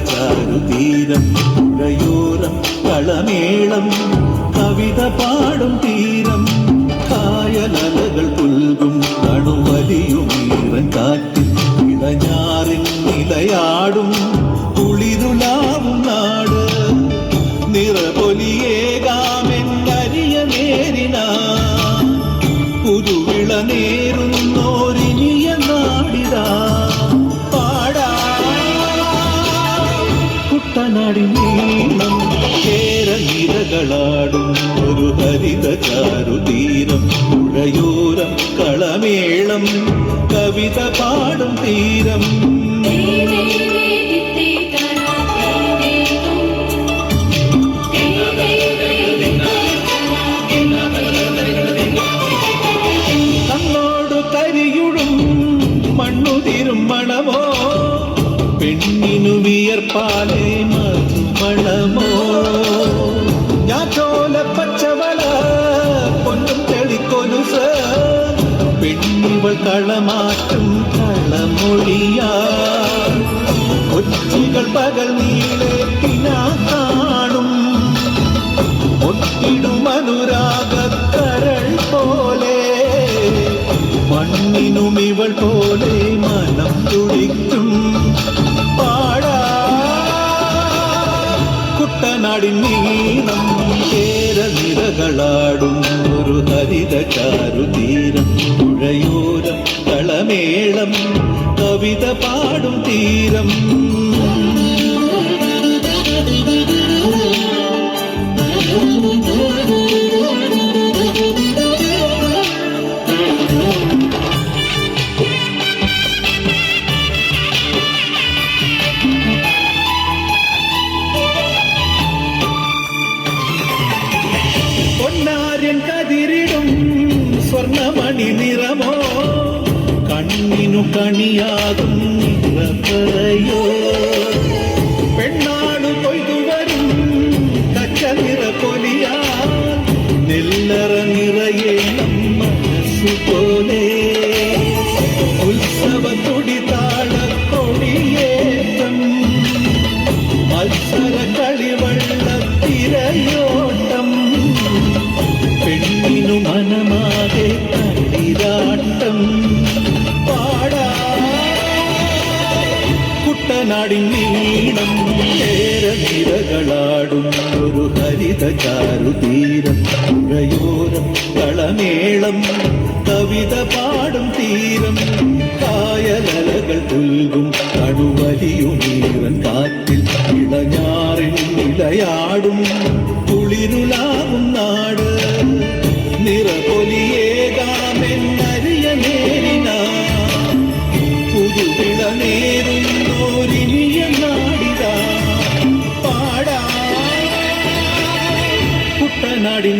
ചാരുതീരം പുഴയോരം കളമേളം കവിത പാടും തീരം കായലലകൾ പുൽകും കണുവലിയുമീറൻ കാറ്റിൽ ഇടഞ്ഞാറിൽ നിലയാടും കുളിരുലാവും നാട് നിറപൊലിയേകാമെന്നരിയ നേരിന പുതുവിള നേരുന്നോരിനിയ നാടിതാ പാടാ കുട്ടനാടിൻ നീളം കേരനിരകളാടും ഒരു ഹരിത ചാരുതീരം പുഴയോരം കളമേളം കവിത പാടും തീരം തന്നോട് കരിയുടും മണ്ണുതിരും മണമോ പെണ്ണിനു വിയർപ്പാലേ മധുമണമോ ഞാൻ ചോല പച്ചവള പൊന്നും തെളിക്കൊലുസ് പെണ്ണിവൾ കളമാറ്റും കളമൊഴിയാ കൊച്ചികൾ പകൽ നീളേക്കിനാ കാണും ഒട്ടിടും അനുരാഗക്കരൾ പോലെ മണ്ണിനും ഇവൾ പോലെ മനം തുടിക്കും പാടാ കുട്ടനാടിൻ നീളം കേരനിരകളാടും ഒരു ഹരിത ചാരുതീരം പുഴയോരം കളമേളം കവിത പാടും തീരം പൊന്നാര്യൻ കതിരിടും സ്വർണമണി നിറമോ കണ്ണിനു കണിയാകും നിറപ്പറയോ പെണ്ണാടു കൊയ്തു വരും കച്ച നിറ പൊലിയാ നെല്ലറ നിറയേണം മനസ്സുപോലെ ഉത്സവ തുടിതാള കൊടിയേറ്റം മത്സര കളിവള്ള തിരയോട്ടം പെണ്ണിനു മനമാകെ കളിരാട്ടം പാടാ കുട്ടനാടിൻ നീളം കേരനിരകളാടും ഒരു ഹരിത ചാരുതീരം പുഴയോരം കളമേളം കവിത പാടും തീരം കായലലകൾ പുൽകും കടുവലിയുമീറൻ കാറ്റിൽ ഇളഞ്ഞാറിൻ നിലയാടും കുളിരുലാവും നാട് നിറപൊലിയേകാമെന്നരിയ നേരിന പുതുവിള നേരുന്നോരിനിയ നാടിതാ പാടാ കുട്ടനാടിൻ